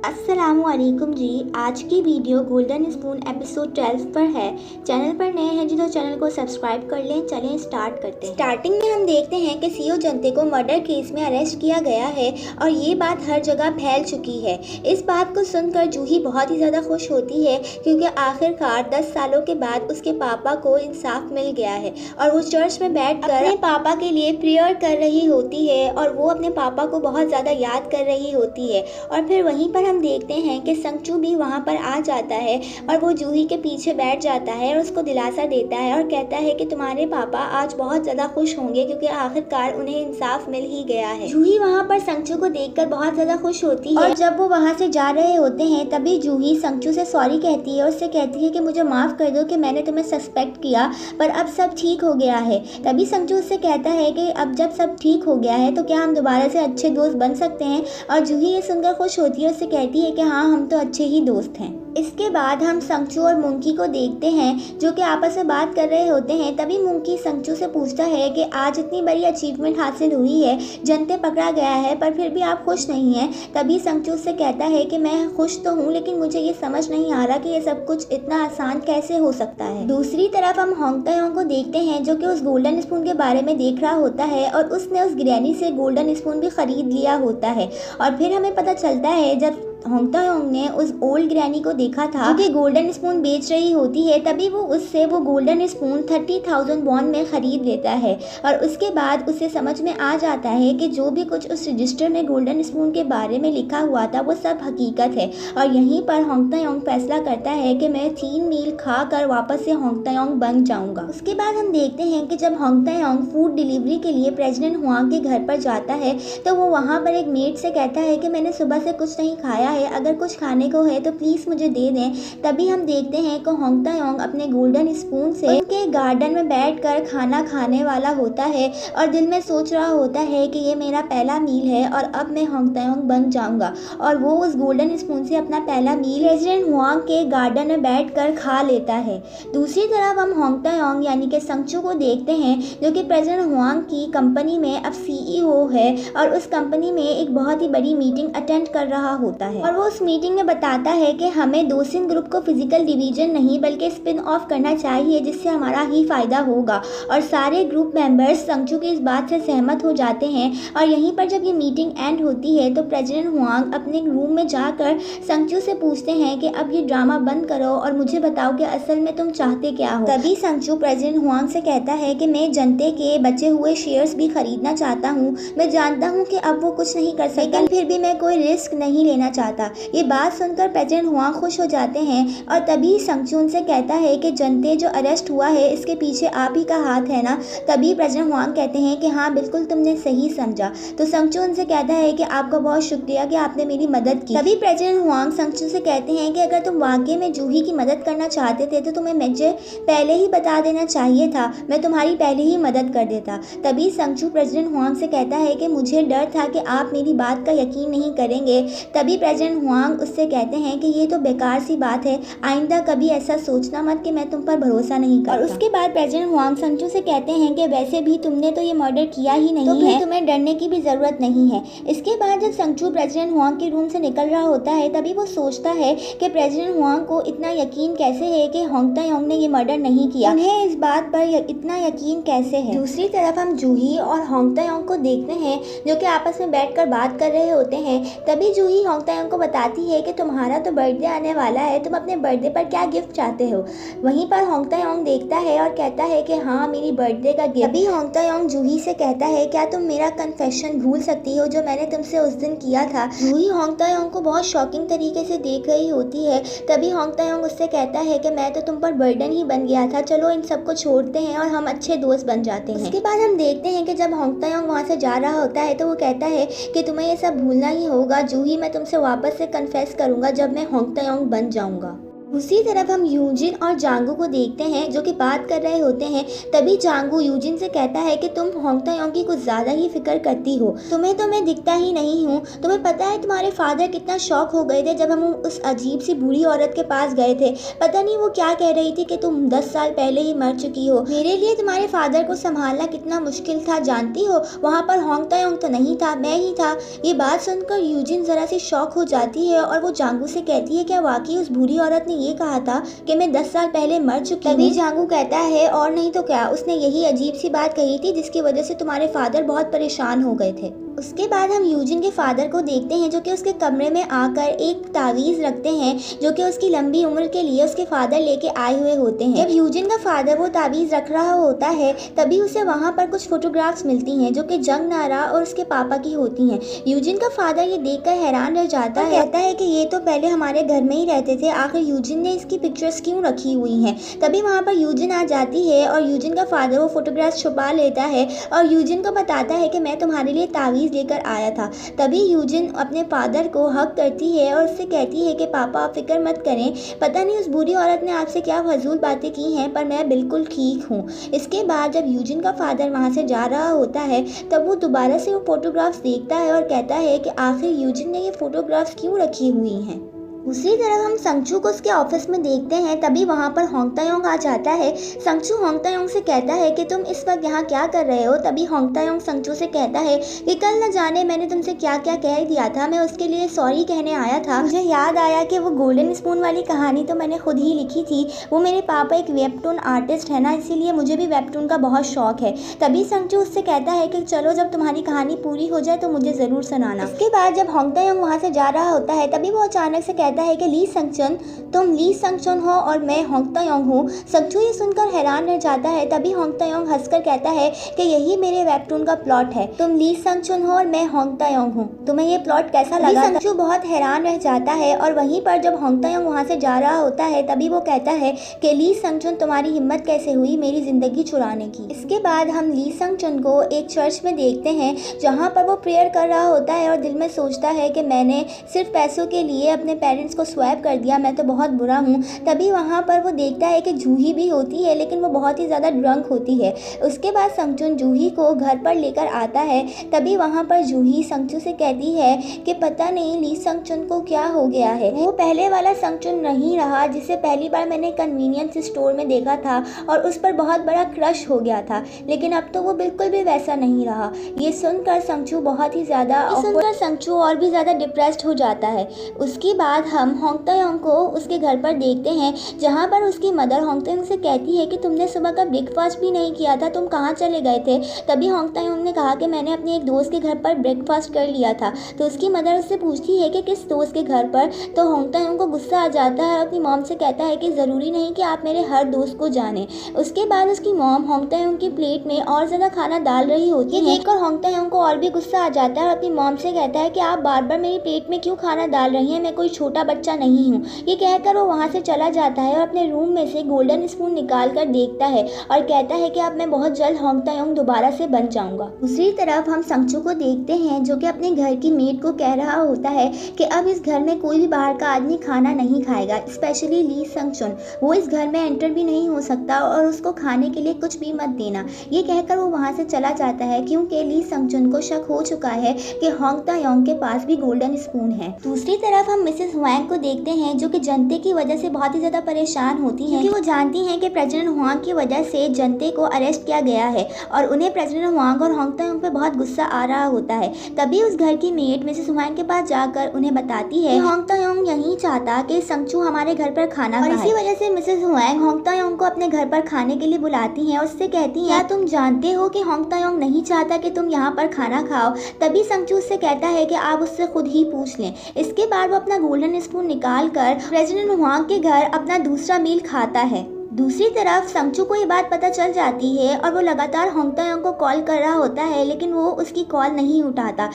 अस्सलामुअलैकुम जी। आज की वीडियो गोल्डन स्पून एपिसोड 12 पर है। चैनल पर नए हैं जी तो चैनल को सब्सक्राइब कर लें। चलें स्टार्ट करते हैं। स्टार्टिंग में हम देखते हैं कि सीओ जंते को मर्डर केस में अरेस्ट किया गया है और ये बात हर जगह फैल चुकी है। इस बात को सुनकर जूही बहुत ही ज़्यादा खुश होती है क्योंकि आखिरकार 10 सालों के बाद उसके पापा को इंसाफ मिल गया है और वो चर्च में बैठकर अपने पापा के लिए प्रेयर कर रही होती है और वो अपने पापा को बहुत ज़्यादा याद कर रही होती है। और फिर वहीं पर हम देखते हैं कि संगचू भी वहाँ पर आ जाता है और वो जूही के पीछे बैठ जाता है और उसको दिलासा देता है और कहता है कि तुम्हारे पापा आज बहुत ज़्यादा खुश होंगे क्योंकि आखिरकार उन्हें इंसाफ मिल ही गया है। जूही वहाँ पर संगचू को देखकर बहुत ज़्यादा खुश होती है और जब वो वहाँ से जा रहे होते हैं तभी जूही संगचू से सॉरी कहती है और उससे कहती है कि मुझे माफ़ कर दो कि मैंने तुम्हें सस्पेक्ट किया, पर अब सब ठीक हो गया है। तभी संगचू उससे कहता है कि अब जब सब ठीक हो गया है तो क्या हम दोबारा से अच्छे दोस्त बन सकते हैं। और जूही ये सुनकर खुश होती है, उससे कहती है कि हाँ, हम तो अच्छे ही दोस्त हैं। इसके बाद हम संगचू और मुंकी को देखते हैं जो कि आपस में बात कर रहे होते हैं। तभी मुंकी संगचू से पूछता है कि आज इतनी बड़ी अचीवमेंट हासिल हुई है, जंते पकड़ा गया है, पर फिर भी आप खुश नहीं हैं। तभी संगचू से कहता है कि मैं खुश तो हूँ लेकिन मुझे ये समझ नहीं आ रहा कि ये सब कुछ इतना आसान कैसे हो सकता है। दूसरी तरफ हम होंग तायोंग को देखते हैं जो कि उस गोल्डन स्पून के बारे में देख रहा होता है और उसने उस ग्रैनी से गोल्डन स्पून भी खरीद लिया होता है। और फिर हमें पता चलता है जब होंग तायोंग ने उस ओल्ड ग्रैनी को देखा था जो कि गोल्डन स्पून बेच रही होती है, तभी वो उससे वो गोल्डन स्पून 30,000 वॉन में खरीद लेता है। और उसके बाद उसे समझ में आ जाता है कि जो भी कुछ उस रजिस्टर में गोल्डन स्पून के बारे में लिखा हुआ था वो सब हकीकत है। और यहीं पर होंग तायोंग फैसला करता है कि मैं 3 मील खा कर वापस से होंग तायोंग बन जाऊंगा। उसके बाद हम देखते हैं कि जब होंग तायोंग फूड डिलीवरी के लिए प्रेसिडेंट हुआंग के घर पर जाता है तो वो वहाँ पर एक मेड से कहता है कि मैंने सुबह से कुछ नहीं खाया है, अगर कुछ खाने को है तो प्लीज़ मुझे दे दें। तभी हम देखते हैं कि होंग तायोंग अपने गोल्डन स्पून से उनके गार्डन में बैठकर खाना खाने वाला होता है और दिल में सोच रहा होता है कि ये मेरा पहला मील है और अब मैं होंग तायोंग बन जाऊंगा। और वो उस गोल्डन स्पून से अपना पहला मील प्रेसिडेंट हुआंग के गार्डन में बैठकर खा लेता है। दूसरी तरफ हम होंग तायोंग यानी कि संगचू को देखते हैं जो कि प्रेसिडेंट हुआंग की कंपनी में अब सीईओ है और उस कंपनी में एक बहुत ही बड़ी मीटिंग अटेंड कर रहा होता है। और वो उस मीटिंग में बताता है कि हमें दोसिन ग्रुप को फिजिकल डिवीजन नहीं बल्कि स्पिन ऑफ करना चाहिए जिससे हमारा ही फायदा होगा। और सारे ग्रुप मेंबर्स संगचू की इस बात से सहमत हो जाते हैं। और यहीं पर जब ये मीटिंग एंड होती है तो प्रेसिडेंट हुआंग अपने रूम में जाकर संगचू से पूछते हैं कि अब ये ड्रामा बंद करो और मुझे बताओ कि असल में तुम चाहते क्या हो। तभी संगचू प्रेसिडेंट हुआंग से कहता है कि मैं जनते के बचे हुए शेयर्स भी खरीदना चाहता हूँ। मैं जानता हूँ कि अब वो कुछ नहीं कर सकते लेकिन फिर भी मैं कोई रिस्क नहीं लेना चाहता। ये बात सुनकर प्रेसिडेंट हुआंग खुश हो जाते हैं और तभी संगचू उनसे कहता है कि जनते जो अरेस्ट हुआ है इसके पीछे आप ही का हाथ है ना। तभी प्रेसिडेंट हुआंग कहते हैं कि हाँ बिल्कुल तुमने सही समझा। तो संगचू उनसे कहता है कि आपका बहुत शुक्रिया कि आपने मेरी मदद की। तभी प्रेसिडेंट हुआंग संगचू से कहते हैं कि अगर तुम वाकई में जूही की मदद करना चाहते थे तो तुम्हें मुझे पहले ही बता देना चाहिए था, मैं तुम्हारी पहले ही मदद कर देता। तभी संगचू प्रेसिडेंट हुआंग से कहता है कि मुझे डर था कि आप मेरी बात का यकीन नहीं करेंगे। तभी प्रेसिडेंट हुआंग उससे कहते हैं कि ये तो बेकार सी बात है, आइंदा कभी ऐसा सोचना मत कि मैं तुम पर भरोसा नहीं करता। और उसके बाद प्रेसिडेंट हुआंग संगचू से कहते हैं कि वैसे भी तुमने तो ये मर्डर किया ही नहीं तो है, तुम्हें डरने की भी जरूरत नहीं है। इसके बाद जब संगचू प्रेसिडेंट हुआंग के रूम से निकल रहा होता है तभी वो सोचता है कि प्रेसिडेंट हुआंग को इतना यकीन कैसे है कि होंग तायोंग ने ये मर्डर नहीं किया, उन्हें इस बात पर इतना यकीन कैसे है। दूसरी तरफ हम जूही और होंग तायोंग को देखते हैं जो कि आपस में बैठकर बात कर रहे होते हैं। तभी जूही होंग तायोंग को बताती है कि तुम्हारा तो बर्थडे आने वाला है, तुम अपने बर्थडे पर क्या गिफ्ट चाहते हो। वहीं पर होंग तायोंग देखता है और कहता है कि हाँ मेरी बर्थडे का गिफ्ट। तभी होंग तायोंग जूही से कहता है क्या तुम मेरा कन्फेशन भूल सकती हो जो मैंने तुमसे उस दिन किया था। जूही होंग तायोंग को बहुत शॉकिंग तरीके से देख रही होती है। तभी होंग तायोंग उससे कहता है कि मैं तो तुम पर बर्डन ही बन गया था, चलो इन सबको छोड़ते हैं और हम अच्छे दोस्त बन जाते हैं। उसके बाद हम देखते हैं कि जब होंग तायोंग वहाँ से जा रहा होता है तो वो कहता है कि तुम्हें ये सब भूलना ही होगा जूही, मैं तुमसे वापस से कन्फेस करूंगा जब मैं होंग तायोंग बन जाऊंगा। दूसरी तरफ हम यूजिन और जांगू को देखते हैं जो कि बात कर रहे होते हैं। तभी जांगू यूजिन से कहता है कि तुम होंग तायोंग की कुछ ज़्यादा ही फिक्र करती हो, तुम्हें तो मैं दिखता ही नहीं हूँ। तुम्हें पता है तुम्हारे फादर कितना शॉक हो गए थे जब हम उस अजीब सी बूढ़ी औरत के पास गए थे। पता नहीं वो क्या कह रही थी कि तुम 10 साल पहले ही मर चुकी हो। मेरे लिए तुम्हारे फादर को संभालना कितना मुश्किल था जानती हो। वहाँ पर होंग तायोंग तो नहीं था, मैं ही था। ये बात सुनकर यूजिन ज़रा सी शॉक हो जाती है और वो जांगू से कहती है क्या वाकई उस बूढ़ी औरत ने ये कहा था कि मैं 10 साल पहले मर चुकी हूँ। तभी जांगू कहता है और नहीं तो क्या, उसने यही अजीब सी बात कही थी जिसकी वजह से तुम्हारे फादर बहुत परेशान हो गए थे। उसके बाद हम यूजिन के फादर को देखते हैं जो कि उसके कमरे में आकर एक तावीज़ रखते हैं जो कि उसकी लंबी उम्र के लिए उसके फादर लेके आए हुए होते हैं। जब यूजिन का फादर वो तावीज़ रख रहा होता है तभी उसे वहाँ पर कुछ फोटोग्राफ्स मिलती हैं जो कि जंग नारा और उसके पापा की होती हैं। यूजिन का फादर ये देखकर हैरान रह जाता है, कहता है कि ये तो पहले हमारे घर में ही रहते थे, आखिर यूजिन ने इसकी पिक्चर्स क्यों रखी हुई हैं। तभी वहाँ पर यूजिन आ जाती है और यूजिन का फादर वो फोटोग्राफ्स छुपा लेता है और यूजिन को बताता है कि मैं तुम्हारे लिए तावीज़ लेकर आया था। तभी यूजिन अपने फादर को हक करती है और उससे कहती है कि पापा आप फिक्र मत करें, पता नहीं उस बुरी औरत ने आपसे क्या फजूल बातें की हैं पर मैं बिल्कुल ठीक हूँ। इसके बाद जब यूजिन का फादर वहाँ से जा रहा होता है तब वो दोबारा से वो फोटोग्राफ्स देखता है और कहता है कि आखिर यूजिन ने ये फोटोग्राफ्स क्यों रखी हुई हैं। दूसरी तरफ हम संगचू को उसके ऑफिस में देखते हैं। तभी वहाँ पर होंग तायोंग आ जाता है। संगचू होंग तायोंग से कहता है कि तुम इस वक्त यहाँ क्या कर रहे हो। तभी होंग तायोंग संगचू से कहता है कि कल न जाने मैंने तुमसे क्या क्या कह दिया था, मैं उसके लिए सॉरी कहने आया था। मुझे याद आया कि वो गोल्डन स्पून वाली कहानी तो मैंने खुद ही लिखी थी। वो मेरे पापा एक वेबटून आर्टिस्ट है ना, इसीलिए मुझे भी वेबटून का बहुत शौक है। तभी संगचू उससे कहता है कि चलो जब तुम्हारी कहानी पूरी हो जाए तो मुझे ज़रूर सुनाना। उसके बाद जब होंग तायोंग वहाँ से जा रहा होता है तभी वो अचानक से कहता है कि ली संगचन, तुम ली संगचन हो और मैं होंग तायोंग हूँ। संगचू ये सुनकर हैरान रह जाता है। तभी होंग तायोंग हंसकर कहता है कि यही मेरे वेबटून का प्लॉट है, तुम ली संगचन हो और मैं होंग तायोंग हूँ, तुम्हें ये प्लॉट कैसा लगा। संगचू बहुत हैरान रह जाता है और वहीं पर जब होंग तायोंग वहाँ से जा रहा होता है तभी वो कहता है कि ली संगचन तुम्हारी हिम्मत कैसे हुई मेरी जिंदगी चुराने की। इसके बाद हम ली संगचन को एक चर्च में देखते हैं जहाँ पर वो प्रेयर कर रहा होता है और दिल में सोचता है कि मैंने सिर्फ पैसों के लिए अपने पेरेंट्स को स्वैप कर दिया, मैं तो बहुत बुरा हूँ। तभी वहाँ पर वो देखता है कि जूही भी होती है लेकिन वो बहुत ही ज़्यादा ड्रंक होती है। उसके बाद संगचुन जूही को घर पर लेकर आता है। तभी वहाँ पर जूही संगचू से कहती है कि पता नहीं ली संगचुन को क्या हो गया है, वो पहले वाला संगचुन नहीं रहा जिसे पहली बार मैंने कन्वीनियंस स्टोर में देखा था और उस पर बहुत बड़ा क्रश हो गया था, लेकिन अब तो वो बिल्कुल भी वैसा नहीं रहा। ये सुनकर संगचू बहुत ही ज़्यादा संगचू और भी ज़्यादा डिप्रेस्ड हो जाता है। उसके बाद हम होंग तायोंग को उसके घर पर देखते हैं जहाँ पर उसकी मदर होंग तायोंग से कहती है कि तुमने सुबह का ब्रेकफास्ट भी नहीं किया था, तुम कहाँ चले गए थे। तभी होंग तायोंग ने कहा कि मैंने अपने एक दोस्त के घर पर ब्रेकफास्ट कर लिया था। तो उसकी मदर उससे पूछती है कि किस दोस्त के घर पर। तो होंग तायोंग को गुस्सा आ जाता है और अपनी मॉम से कहता है कि ज़रूरी नहीं कि आप मेरे हर दोस्त को जाने। उसके बाद उसकी मॉम होंग तायोंग की प्लेट में और ज़्यादा खाना डाल रही होती है। देखकर होंग तायोंग को और भी गुस्सा आ जाता है और अपनी मॉम से कहता है कि आप बार बार मेरी प्लेट में क्यों खाना डाल रही हैं, मैं कोई छोटा बच्चा नहीं हूँ। ये कहकर वो वहाँ से चला जाता है और अपने रूम में से गोल्डन स्पून निकाल कर देखता है और कहता है कि अब मैं बहुत जल्द होंग तायोंग दोबारा से बन जाऊंगा। दूसरी तरफ हम संगचू को देखते हैं जो कि अपने घर की मेड को कह रहा होता है कि अब इस घर में कोई भी बाहर का आदमी खाना नहीं खाएगा, स्पेशली ली संगचुन, वो इस घर में एंटर भी नहीं हो सकता और उसको खाने के लिए कुछ भी मत देना। ये कहकर वो वहाँ से चला जाता है क्योंकि ली संगचुन को शक हो चुका है कि होंग तायोंग के पास भी गोल्डन स्पून है। दूसरी तरफ हम मिसेस हुआंग को देखते हैं जो कि जनते की वजह से बहुत ही ज़्यादा परेशान होती हैं क्योंकि वो जानती हैं कि प्रेसिडेंट हुआंग की वजह से जनते को अरेस्ट किया गया है और उन्हें प्रेसिडेंट हुआंग और होंग तायोंग पे बहुत गुस्सा आ रहा होता है। तभी उस घर की मेड मिसेस हुआंग के पास जाकर उन्हें बताती है होंग तायोंग यही चाहता कि संगचू हमारे घर पर खाना खाए और इसी वजह से मिसेस हुआंग होंग तायोंग को अपने घर पर खाने के लिए बुलाती हैं और उससे कहती हैं क्या तुम जानते हो कि होंग तायोंग नहीं चाहता कि तुम यहाँ पर खाना खाओ। तभी संगचू उससे कहता है कि आप उससे खुद ही पूछ लें। इसके बाद वो अपना गोल्डन स्पून निकाल कर प्रेसिडेंट हुआंग के घर अपना दूसरा मील खाता है। दूसरी तरफ संगचू को ये बात पता चल जाती है और वो लगातार होंग तायोंग को कॉल कर रहा होता है लेकिन वो उसकी कॉल नहीं उठाता।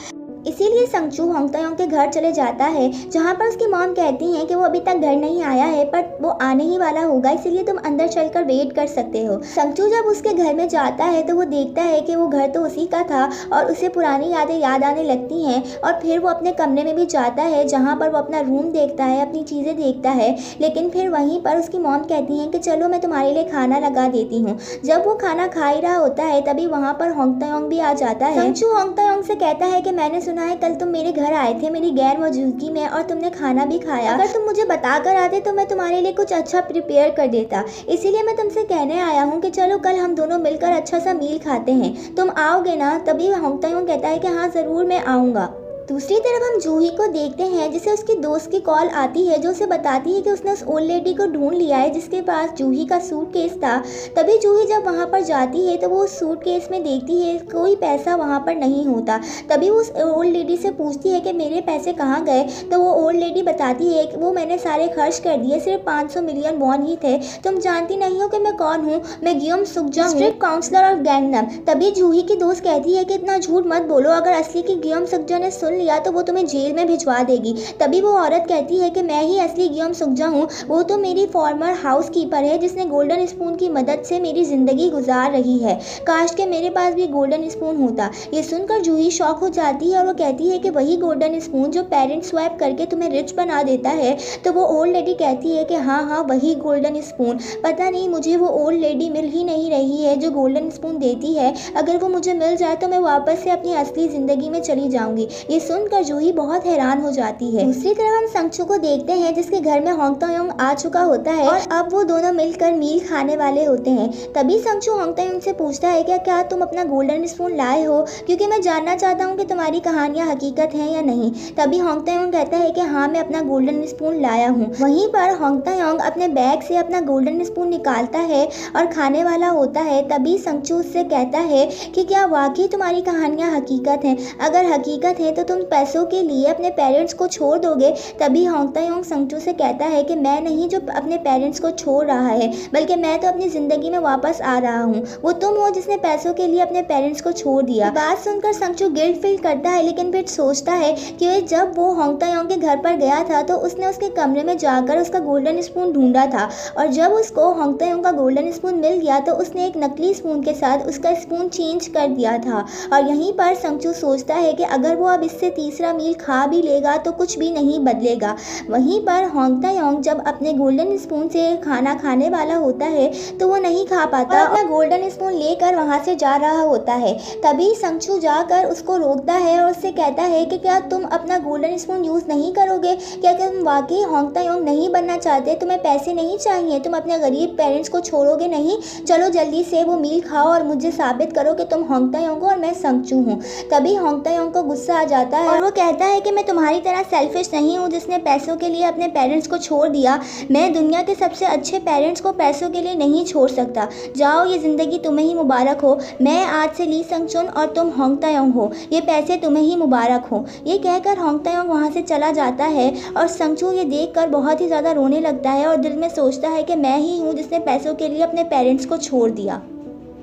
इसीलिए संगचू होंग तायोंग के घर चले जाता है, जहाँ पर उसकी मॉम कहती हैं कि वो अभी तक घर नहीं आया है पर वो आने ही वाला होगा, इसीलिए तुम अंदर चलकर वेट कर सकते हो। संगचू जब उसके घर में जाता है तो वो देखता है कि वो घर तो उसी का था और उसे पुरानी यादें याद आने लगती हैं और फिर वो अपने कमरे में भी जाता है, जहाँ पर वो अपना रूम देखता है, अपनी चीज़ें देखता है। लेकिन फिर वहीं पर उसकी मॉम कहती हैं कि चलो मैं तुम्हारे लिए खाना लगा देती हूँ। जब वो खाना खा ही रहा होता है तभी वहाँ पर होंग तायोंग भी आ जाता है। संगचू होंग तायोंग से कहता है कि मैंने सुना है कल तुम मेरे घर आए थे मेरी गैर मौजूदगी में और तुमने खाना भी खाया। अगर तुम मुझे बता कर आते तो मैं तुम्हारे लिए कुछ अच्छा प्रिपेयर कर देता, इसीलिए मैं तुमसे कहने आया हूँ कि चलो कल हम दोनों मिलकर अच्छा सा मील खाते हैं, तुम आओगे ना? तभी होंग तायोंग कहता है कि हाँ ज़रूर मैं आऊँगा। दूसरी तरफ हम जूही को देखते हैं जिसे उसकी दोस्त की कॉल आती है जो उसे बताती है कि उसने उस ओल्ड लेडी को ढूंढ लिया है जिसके पास जूही का सूटकेस था। तभी जूही जब वहाँ पर जाती है तो वो उस सूटकेस में देखती है कोई पैसा वहाँ पर नहीं होता। तभी वो उस ओल्ड लेडी से पूछती है कि मेरे पैसे कहाँ गए? तो वो ओल्ड लेडी बताती है कि वो मैंने सारे खर्च कर दिए, सिर्फ 500 मिलियन वॉन ही थे। तुम जानती नहीं हो कि मैं कौन हूँ? मैं गियोम सुकजा हूँ, डिस्ट्रिक्ट काउंसलर ऑफ गैंगनम। तभी जूही की दोस्त कहती है कि इतना झूठ मत बोलो, अगर असली की गियोम सुकजा ने सुन लिया तो वो तुम्हें जेल में भिजवा देगी। तभी वो औरत कहती है कि मैं ही असली गियोम सुकजा हूँ, वो तो मेरी फॉर्मर हाउस कीपर है जिसने गोल्डन स्पून की मदद से मेरी ज़िंदगी गुजार रही है। काश के मेरे पास भी गोल्डन स्पून होता। ये सुनकर जूही शॉक हो जाती है और वो कहती है कि वही गोल्डन स्पून जो पेरेंट स्वैप करके तुम्हें रिच बना देता है। तो वो ओल्ड लेडी कहती है कि हाँ वही गोल्डन स्पून। पता नहीं मुझे वो ओल्ड लेडी मिल ही नहीं रही है जो गोल्डन स्पून देती है। अगर वो मुझे मिल जाए तो मैं वापस से अपनी असली ज़िंदगी में चली जाऊंगी। ये सुनकर जूही बहुत हैरान हो जाती है। दूसरी तरफ हम संगचू को देखते हैं जिसके घर में होंग तायोंग आ चुका होता है और अब वो दोनों मिलकर मील खाने वाले होते हैं। तभी संगचू होंग तायोंग से पूछता है कि क्या तुम अपना गोल्डन स्पून लाए हो, क्योंकि मैं जानना चाहता हूँ कि तुम्हारी कहानियाँ हकीकत हैं या नहीं। तभी होंग तायोंग कहता है कि हाँ मैं अपना गोल्डन स्पून लाया हूँ। वहीं पर होंग तायोंग अपने बैग से अपना गोल्डन स्पून निकालता है और खाने वाला होता है। तभी संगचू उससे कहता है कि क्या वाकई तुम्हारी कहानियाँ हकीकत हैं? अगर हकीकत है तो तुम पैसों के लिए अपने पेरेंट्स को छोड़ दोगे? तभी होंग तायोंग संगचू से कहता है कि मैं नहीं जो अपने पेरेंट्स को छोड़ रहा है, बल्कि मैं तो अपनी ज़िंदगी में वापस आ रहा हूँ। वो तुम हो जिसने पैसों के लिए अपने पेरेंट्स को छोड़ दिया। बात सुनकर संगचू गिल्ट फील करता है, लेकिन फिर सोचता है कि जब वो होंग तायोंग के घर पर गया था तो उसने उसके कमरे में जाकर उसका गोल्डन स्पून ढूंढा था और जब उसको होंग तायोंग का गोल्डन स्पून मिल गया तो उसने एक नकली स्पून के साथ उसका स्पून चेंज कर दिया था। और यहीं पर संगचू सोचता है कि अगर वो अब इससे तीसरा मील खा भी लेगा तो कुछ भी नहीं बदलेगा। वहीं पर होंग तायोंग जब अपने गोल्डन स्पून से खाना खाने वाला होता है तो वो नहीं खा पाता और अपना गोल्डन स्पून लेकर वहाँ से जा रहा होता है। तभी संगचू जाकर उसको रोकता है और उससे कहता है कि क्या तुम अपना गोल्डन स्पून यूज़ नहीं करोगे? क्या तुम वाकई होंग तायोंग नहीं बनना चाहते? तुम्हें पैसे नहीं चाहिए? तुम अपने गरीब पेरेंट्स को छोड़ोगे नहीं? चलो जल्दी से वो मील खाओ और मुझे साबित करो कि तुम होंग तायोंग हो और मैं संगचू हूँ। तभी होंग तायोंग को गुस्सा आ जाता है और वो कहता है कि मैं तुम्हारी तरह सेल्फिश नहीं हूँ जिसने पैसों के लिए अपने पेरेंट्स को छोड़ दिया। मैं दुनिया के सबसे अच्छे पेरेंट्स को पैसों के लिए नहीं छोड़ सकता। जाओ, ये ज़िंदगी तुम्हें ही मुबारक हो। मैं आज से ली संगचुन और तुम होंग तायोंग हो। ये पैसे तुम्हें ही मुबारक हो। ये कहकर होंग तायोंग वहाँ से चला जाता है और संगचू ये देखकर बहुत ही ज़्यादा रोने लगता है और दिल में सोचता है कि मैं ही हूँ जिसने पैसों के लिए अपने पेरेंट्स को छोड़ दिया।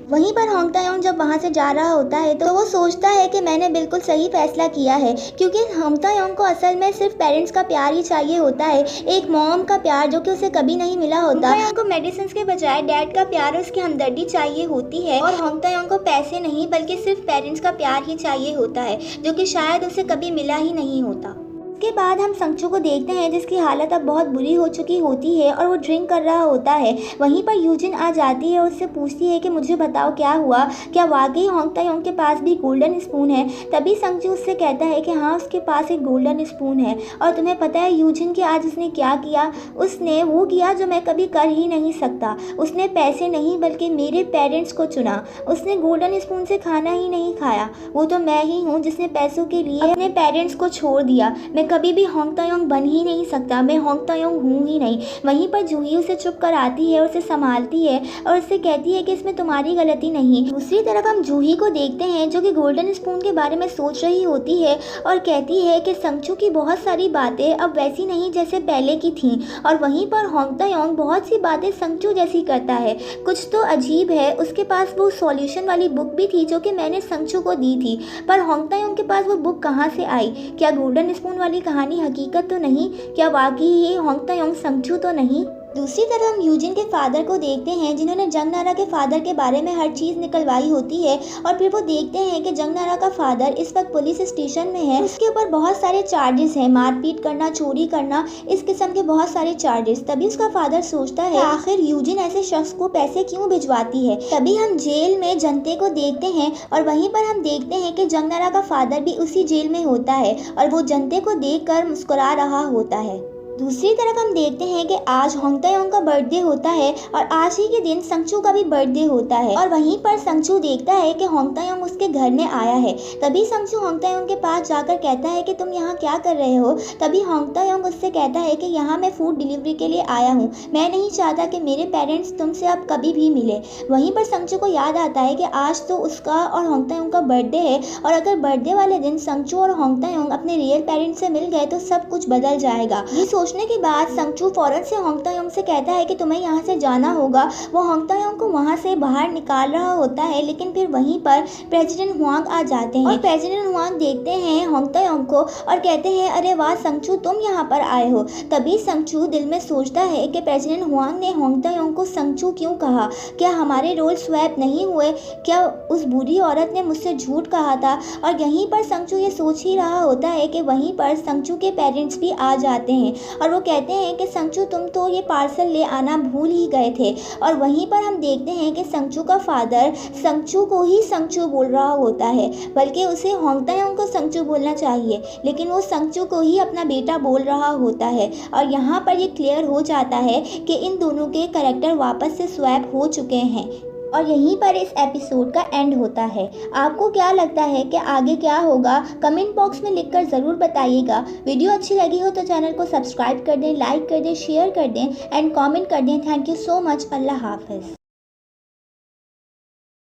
वहीं पर होंग तायोंग जब वहाँ से जा रहा होता है तो वो सोचता है कि मैंने बिल्कुल सही फैसला किया है, क्योंकि होंग तायोंग को असल में सिर्फ पेरेंट्स का प्यार ही चाहिए होता है, एक मॉम का प्यार जो कि उसे कभी नहीं मिला होता। होंग तायोंग को मेडिसिन के बजाय डैड का प्यार और उसकी हमदर्दी चाहिए होती है और होंग तायोंग को पैसे नहीं बल्कि सिर्फ पेरेंट्स का प्यार ही चाहिए होता है, जो कि शायद उसे कभी मिला ही नहीं होता। इसके बाद हम संगचू को देखते हैं जिसकी हालत अब बहुत बुरी हो चुकी होती है और वो ड्रिंक कर रहा होता है। वहीं पर यूजिन आ जाती है और उससे पूछती है कि मुझे बताओ क्या हुआ, क्या वाकई होंग तायोंग के पास भी गोल्डन स्पून है? तभी संगचू उससे कहता है कि हाँ उसके पास एक गोल्डन स्पून है। और तुम्हें पता है यूजिन कि आज उसने क्या किया? उसने वो किया जो मैं कभी कर ही नहीं सकता। उसने पैसे नहीं बल्कि मेरे पेरेंट्स को चुना। उसने गोल्डन स्पून से खाना ही नहीं खाया। वो तो मैं ही हूँ जिसने पैसों के लिए अपने पेरेंट्स को छोड़ दिया। मैं कभी भी होंग तायोंग बन ही नहीं सकता, मैं होंग तायोंग हूँ ही नहीं। वहीं पर जूही उसे चुप कर आती है और उसे संभालती है और उससे कहती है कि इसमें तुम्हारी गलती नहीं। दूसरी तरफ हम जूही को देखते हैं जो कि गोल्डन स्पून के बारे में सोच रही होती है और कहती है कि संगचू की बहुत सारी बातें अब वैसी नहीं जैसे पहले की थीं, और वहीं पर होंग तायोंग बहुत सी बातें संगचू जैसी करता है। कुछ तो अजीब है, उसके पास वो सॉल्यूशन वाली बुक भी थी जो कि मैंने संगचू को दी थी, पर होंग तायोंग के पास वो बुक कहाँ से आई? क्या गोल्डन स्पून वाली कहानी हकीकत तो नहीं? क्या वाकई ही होंग तायोंग संगचू तो नहीं? दूसरी तरफ हम यूजिन के फादर को देखते हैं जिन्होंने जंग नारा के फादर के बारे में हर चीज़ निकलवाई होती है, और फिर वो देखते हैं कि जंग नारा का फादर इस वक्त पुलिस स्टेशन में है। उसके ऊपर बहुत सारे चार्जेस हैं, मारपीट करना, चोरी करना, इस किस्म के बहुत सारे चार्जेस। तभी उसका फादर सोचता है आखिर यूजिन ऐसे शख्स को पैसे क्यों भिजवाती है। तभी हम जेल में जनते को देखते हैं और वहीं पर हम देखते हैं कि जंग नारा का फादर भी उसी जेल में होता है और वो जनते को देख कर मुस्कुरा रहा होता है। दूसरी तरफ हम देखते हैं कि आज होंग तायोंग का बर्थडे होता है और आज ही के दिन संगचू का भी बर्थडे होता है, और वहीं पर संगचू देखता है कि होंग तायोंग उसके घर में आया है। तभी संगचू होंग तायोंग के पास जाकर कहता है कि तुम यहाँ क्या कर रहे हो। तभी होंग तायोंग उससे कहता है कि यहाँ मैं फूड डिलीवरी के लिए आया हूँ, मैं नहीं चाहता कि मेरे पेरेंट्स तुमसे अब कभी भी मिले। वहीं पर संगचू को याद आता है कि आज तो उसका और होंग तायोंग का बर्थडे है, और अगर बर्थडे वाले दिन संगचू और होंग तायोंग अपने रियल पेरेंट्स से मिल गए तो सब कुछ बदल जाएगा। सोचने के बाद संगचू फौरन से होंग तायोंग से कहता है कि तुम्हें यहाँ से जाना होगा। वो होंग तायोंग को वहाँ से बाहर निकाल रहा होता है, लेकिन फिर वहीं पर प्रेसिडेंट हुआंग आ जाते हैं और प्रेसिडेंट हुआंग देखते हैं होंग तायोंग को और कहते हैं अरे वाह संगचू, तुम यहाँ पर आए हो। तभी संगचू दिल में सोचता है कि प्रेसिडेंट हुआंग ने होंग तायोंग को संगचू क्यों कहा? क्या हमारे रोल स्वैप नहीं हुए? क्या उस बूढ़ी औरत ने मुझसे झूठ कहा था? और यहीं पर संगचू ये सोच ही रहा होता है कि वहीं पर संगचू के पेरेंट्स भी आ जाते हैं और वो कहते हैं कि संगचू तुम तो ये पार्सल ले आना भूल ही गए थे। और वहीं पर हम देखते हैं कि संगचू का फादर संगचू को ही संगचू बोल रहा होता है, बल्कि उसे होंग तायोंग को संगचू बोलना चाहिए, लेकिन वो संगचू को ही अपना बेटा बोल रहा होता है। और यहाँ पर ये क्लियर हो जाता है कि इन दोनों के कैरेक्टर वापस से स्वैप हो चुके हैं। और यहीं पर इस एपिसोड का एंड होता है। आपको क्या लगता है कि आगे क्या होगा? कमेंट बॉक्स में लिखकर ज़रूर बताइएगा। वीडियो अच्छी लगी हो तो चैनल को सब्सक्राइब कर दें, लाइक कर दें, शेयर कर दें एंड कमेंट कर दें। Thank you so much. अल्लाह हाफ़िज़।